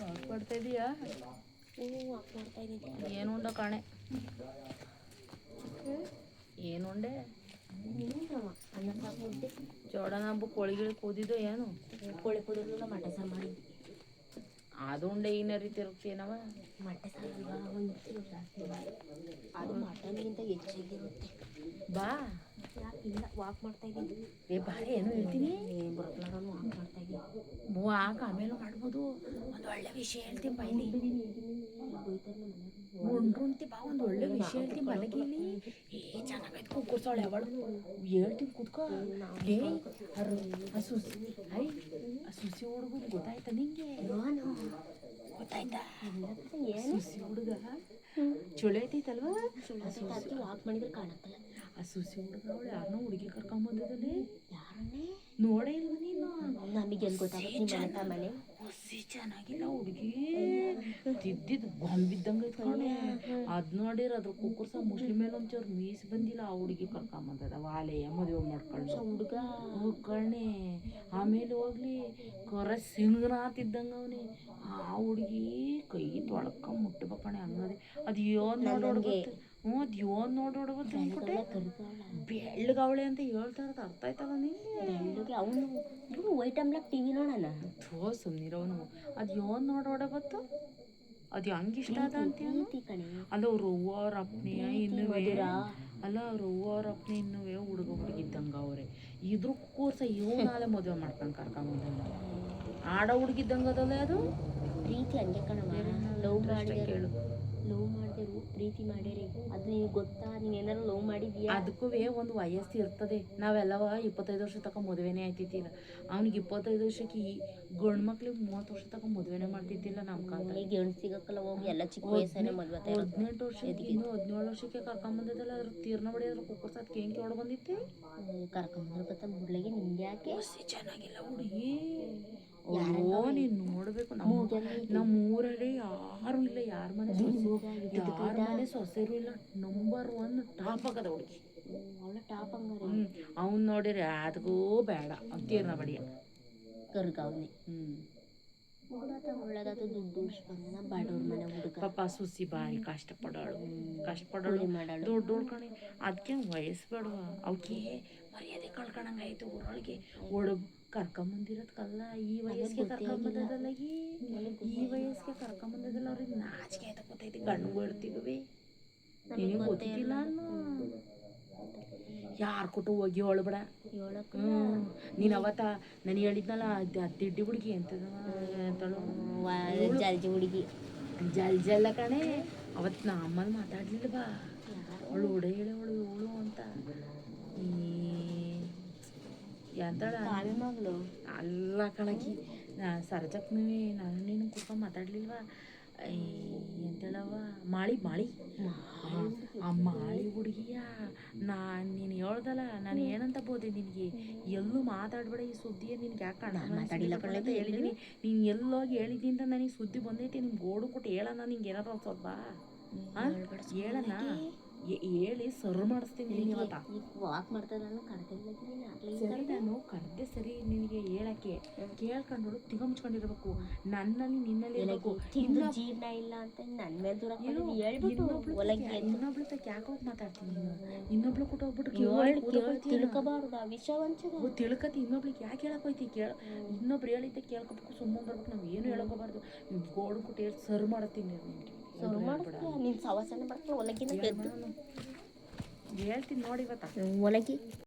Walk ಮಾಡ್ತಾ ಇದೀಯಾ? Walk ಮಾಡ್ತಾ ಇದ್ದೀನಿ. ಏನು ಉಂಡ ಕಾಣೆ? ಏನು ಉಂಡೆ? ಅನ್ನ ಸಾಕು ಮುದ್ದೆ. ಜೋಡನ ಹಬ್ಬ ಕೋಳಿಗಿಳಿ ಕೂದಿದ್ದು ಏನು? ಕೋಳಿ ಕುಡಿದ್ರಲ್ಲ ಮಟೆ ಸಾರು ಮಾಡಿದ್ವಿ. ಅದು ಉಂಡೆ ಈ ರೀತಿ ಇರುತ್ತೇನವ? ಮಟೆ ಸಾರು ಅಲ್ವಾ ಒಂಚೂರು ಜಾಸ್ತಿ ಮಾಡಿ ಅದು ಮಟನ್ಗಿಂತ ಹೆಚ್ಚಿಗಿರುತ್ತೆ. ಬಾ. ಇಲ್ಲ ವಾಕ್ ಮಾಡ್ತಾ ಇದ್ದೀನಿ. ಏ ಬಾರೆ ಏನು ಹೇಳ್ತೀನಿ? ಬರಲ್ಲ ನಾನು ವಾಕ್ ಮಾಡ್ತಾ ಇದ್ದೀನಿ. ವಾಕ್ ಆಮೇಲೆ ಮಾಡ್ಬೋದು. ಒಂದು ಒಳ್ಳೆ ವಿಷಯ ಹೇಳ್ತೀನಿ ಬೈಲಿ. ಮುಂಡ್ರುಂತಿ ಬಾ, ಒಂದು ಒಳ್ಳೆ ವಿಷಯ ಹೇಳ್ತೀನಿ ಮಲಗಿಲಿ. ಏ ಚೆನ್ನಾಗೈತೆ ಕುಕ್ಕರ್ಸೋಳೆ ಅವಳು. ಹೇಳ್ತೀನಿ ಕುತ್ಕೋ. ಲೇ ಆ ಸುಸಿ ಹುಡುಗ ಗೊತ್ತಾಯ್ತಾ ನಿಂಗೆ? ಗೊತ್ತಾಯ್ತಾ? ಸುಸಿ ಹುಡುಗ ಚೊಳೆ ಐತೈತಲ್ವಾ? ವಾಕ್ ಮಾಡಿದ್ರೆ ಕಾಣತ್ತಲ್ಲ. ಆ ಸುಸಿ ಹುಡುಗ ಅವಳು ಯಾರನ್ನೋ ಹುಡುಗಿ ಕರ್ಕೊಂಬಂದಿದ್ದಲ್ಲಿ. ಯಾರನ್ನೇ ನೋಡೇ ಇಲ್ವ ನೀನು? ನಮಗೆ ಎಲ್ಲಿ ಗೊತ್ತಾಗುತ್ತೆ ಮನೆ ಹುಸಿ ಚೆನ್ನಾಗಿಲ್ಲ ಹುಡುಗಿ, ತಿದ್ದಿದ್ದು ಗೊಂಬಿದ್ದಂಗೆ ಇಟ್ಕೊಂಡೆ. ಅದ್ ನೋಡಿರ ಅದ್ರ ಕುಕ್ಕರ್ಸ ಮುಸ್ಲಿಂ ಮೇಲೆ ಒಂಚೂರು ಮೀಸ್ ಬಂದಿಲ್ಲ. ಆ ಹುಡುಗಿ ಕರ್ಕೊಂಬಂದದ ವಾಲೆಯ ಮದುವೆ ಮಾಡ್ಕೊಂಡು ಹುಡುಗ ಹೋಗ್ಕಣೆ. ಆಮೇಲೆ ಹೋಗ್ಲಿ ಕೊರ ಸಿಂಗನಾತಿದ್ದಂಗೆ ಅವನೇ. ಆ ಹುಡುಗಿ ಕೈ ತೊಳ್ಕೊಂಡ್ ಮುಟ್ಟಬೇಕಣೆ ಹಂಗದೆ. ಅದು ಏನ್ ನೋಡೋಡ್ಗೆ. ಅದು ಏನ್ ನೋಡೋಡ್ಬೇಕು ಅಂದ್ಬಿಟ್ಟೆ. ಬೆಳ್ಳಗವಳೆ ಅಂತ ಹೇಳ್ತಾರದ ಅರ್ಥ ಆಯ್ತಲ್ಲ ನಿಂಗೆ? ಬೆಳ್ಳಗೆ ಅವನು ವೈಟ್ ಅಂಬ್ಲಾಕ್ ಟಿವಿ ನೋಡೋಣ. ಥೋ ಸುಮ್ನಿರವನು. ಅದು ಏನ್ ನೋಡೋಡಬತ್ತು? ಅದು ಹಂಗೆ ಇಷ್ಟ ಅದ ಅಂತ ಅಲ್ಲ. ಅವ್ರು ಅವ್ರ ಅಪ್ಪನೆಯ ಇನ್ನುವೇ ಅಲ್ಲ, ಅವ್ರು ಅವ್ರ ಅಪ್ಪನೆ ಇನ್ನುವೇ ಹುಡುಗ ಹುಡುಗಿದ್ದಂಗ ಅವ್ರೆ. ಇದ್ರ ಕೋರ್ಸ ಇವನಾಲೆ ಮದುವೆ ಮಾಡ್ಕೊಂಡು ಕರ್ಕೊಂಬಂದ ಆಡ ಹುಡುಗಿದ್ದಂಗ ಅದಲ್ಲ ಅದು. ಪ್ರೀತಿ ಹಂಗೆ ಕಣಮ್ಮ. ಲವ್ ಮಾಡಿದ್ರು ಪ್ರೀತಿ ಮಾಡಿರಿ. ಅದು ನಿನ್ಗೆ ಗೊತ್ತಾ? ನೀನು ಏನಾರು ಲವ್ ಮಾಡಿದ್ಯಾ? ಅದಕ್ಕೂ ಒಂದು ವಯಸ್ಸು ಇರ್ತದೆ. ನಾವೆಲ್ಲವ 25 ವರ್ಷ ತಕ ಮದುವೆನೇ ಆಯ್ತಿದ್ದಿಲ್ಲ. ಅವ್ನಿಗೆ 25 ವರ್ಷಕ್ಕೆ ಈ ಗಂಡು ಮಕ್ಳಿಗೆ 30 ವರ್ಷ ತಕ ಮದುವೆನೇ ಮಾಡ್ತಿದ್ದಿಲ್ಲ ನಮ್ಮ ಕಾಲ. ಈಗ ಹೆಣ್ಣು ಸಿಗಕ್ಕಲ್ಲ ಹೋಗಿ ಎಲ್ಲ ಚಿಕ್ಕ ವಯಸ್ಸನ್ನೇ ಮದುವೆ. 18 ವರ್ಷಕ್ಕೆ ಇನ್ನೂ 17 ವರ್ಷಕ್ಕೆ ಕರ್ಕೊಂಬಂದಿದ್ದಲ್ಲ. ಅದ್ರ ತೀರ್ನ ಬಡಿ ಅದ್ರ ಕುಕ್ಕರ್ ಸತ್ ಕೇಂಕಿ ಹೊಡ್ ಬಂದಿತ್ತೆ. ಕರ್ಕೊಂಬಂದ್ರಕತ್ತ ಮುಡ್ಲೆಗೆ ನಿಂಗೆ ಯಾಕೆ? ಚೆನ್ನಾಗಿಲ್ಲ ಹುಡುಗಿ. ನೀನು ನೋಡ್ಬೇಕು. ನಮ್ಮ ಊರಲ್ಲಿ ಯಾರು ಇಲ್ಲ. ಯಾರ ಮನೆ ಸೊಸೆರು ಇಲ್ಲ. ನಂಬರ್ 1 ಟಾಪ್ ಆಗದ ಹುಡುಗಿ. ಅವಳ ಟಾಪ್ ಹಂಗಾರೆ. ಅವ್ನು ನೋಡಿರಿ ಅದಕ್ಕೂ ಬೇಡ ತೀರ್ನ ಬಡಿಯ ಕರ್ಗಾವ್ನಿ. ಒಳ್ಳೇದಾದ ದುಡ್ಡು ಉಳಿಸ್ಬಂದ ಬಡವ್ರ ಮನೆ ಹುಡುಗ. ಪಾಪ ಸುಸಿ ಬಾರಿ ಕಷ್ಟಪಡೋಳು ಮಾಡಾಳು ದುಡ್ಡು ಉಳ್ಕಣಿ. ಅದಕ್ಕೆ ವಯಸ್ಸು ಬೇಡವ ಅವಕ್ಕೆ. ಮರ್ಯಾದೆ ಕಳ್ಕೊಳಂಗಾಯ್ತು ಊರೊಳಗೆ. ಒಡಗ್ ಕರ್ಕೊಂಬಂದಿರೋದ್ಕಲ್ಲ ಈ ವಯಸ್ಸಿಗೆ ಕರ್ಕೊಂಬಂದದಲ್ಲ. ಈ ವಯಸ್ಸಿಗೆ ಕರ್ಕೊಂಬಂದದಲ್ಲ. ಅವ್ರಿಗೆ ನಾಚಿಕೆ ಆಯ್ತಾ ಗೊತ್ತೈತಿ. ಗಂಡು ಇಡ್ತಿದ್ವಿ ನಿನಗೆ ಗೊತ್ತಿಲ್ಲ. ಯಾರು ಕೊಟ್ಟು ಹೋಗಿ ಹೇಳಬೇಡ. ನೀನು ಅವತ್ತ ನಾನು ಹೇಳಿದ್ನಲ್ಲ ತಿಡ್ಡಿ ಹುಡುಗಿ ಅಂತಳು ಜಲ್ಜಿ ಹುಡುಗಿ. ಜಲ್ಜಲ್ಲ ಕಣೆ. ಅವತ್ತು ನಾ ಅಮ್ಮಲ್ಲಿ ಮಾತಾಡ್ಲಿಲ್ವಾ? ಅವಳು ಉಡೆ ಹೇಳವಳು ಇವಳು ಅಂತ. ಎಂತಳ ಮಗಳು ಅಲ್ಲ ಕಳಕಿ. ಸರ್ಜಕ್ನೂ ನಾನು ನೀನು ಕುತ್ಕೊಂಡು ಮಾತಾಡ್ಲಿಲ್ವಾ? ಎಂತೇಳವ ಮಾಳಿ ಆ ಮಾಳಿ ಹುಡುಗಿಯ. ನೀನು ಹೇಳ್ದಲ್ಲ, ನಾನು ಏನಂತ ಬೋದೆ ನಿನಗೆ? ಎಲ್ಲೂ ಮಾತಾಡ್ಬೇಡ ಈ ಸುದ್ದಿಯ. ನಿನ್ಗೆ ಯಾಕೆ ಕಾಣ ಮಾತಾಡಿಲ್ಲ ಅಂತ ಹೇಳಿದ್ದೀನಿ. ನೀನು ಎಲ್ಲೋಗಿ ಹೇಳಿದ್ದೀನಿ ಅಂತ ನನಗೆ ಸುದ್ದಿ ಬಂದೈತಿ. ನಿಮ್ಗೆ ಗೋಡು ಕೊಟ್ಟು ಹೇಳೋಣ. ನಿಂಗೆ ಏನಾರು ಒಂದು ಸ್ವಲ್ಪ ಹೇಳಣ್ಣ ಹೇಳಿ ಸರ್ ಮಾಡಿಸ್ತೀನಿ. ಇವತ್ತ ವಾಕ್ ಮಾಡ್ತಾರೆ. ನಾನು ಸರಿ, ನಾನು ಕರೆದೆ ಸರಿ ನಿನಗೆ ಹೇಳಕ್ಕೆ. ಕೇಳ್ಕೊಂಡು ತಿಗಮ್ಚ್ಕೊಂಡಿರ್ಬೇಕು. ನನ್ನಲ್ಲಿ ನಿನ್ನಲ್ಲಿ ಜೀರ್ಣ ಇಲ್ಲ ಅಂತ ನನ್ನ ಮೇಲೆ ದೂರ ಇನ್ನೊಬ್ಳು ತಕ್ಕ ಯಾಕೆ ಹೋಗಿ ಮಾತಾಡ್ತೀನಿ ನೀನು? ಇನ್ನೊಬ್ಳು ಕೊಟ್ಟು ಹೋಗ್ಬಿಟ್ಟು ತಿಳ್ಕೊಬಾರ್ದು ಆ ವಿಷಯ. ತಿಳ್ಕತಿ. ಇನ್ನೊಬ್ಳಿಗೆ ಯಾಕೆ ಹೇಳಕ್ ಹೋಯ್ತಿ? ಇನ್ನೊಬ್ರು ಹೇಳಿದ್ದೆ ಕೇಳ್ಕೊಬೇಕು. ಸುಮ್ಮನೆ ಬರ್ಬೇಕು. ನಾವು ಏನು ಹೇಳಕೋಬಾರ್ದು. ನೀವು ಗೋಡು ಕೊಟ್ಟು ಹೇಳಿ ಸರ್ ಮಾಡ್ತೀನಿ. ಸರ್ ಮಾಡ್ತೀಯ? ನಿನ್ನ ಸವಾಸನೆ ಬರ್ತೀನಿ. ಒಲಗಿನ ಹೇಳ್ತೀನಿ ನೋಡಿ ಇವತ್ತ ಒಲಗಿ.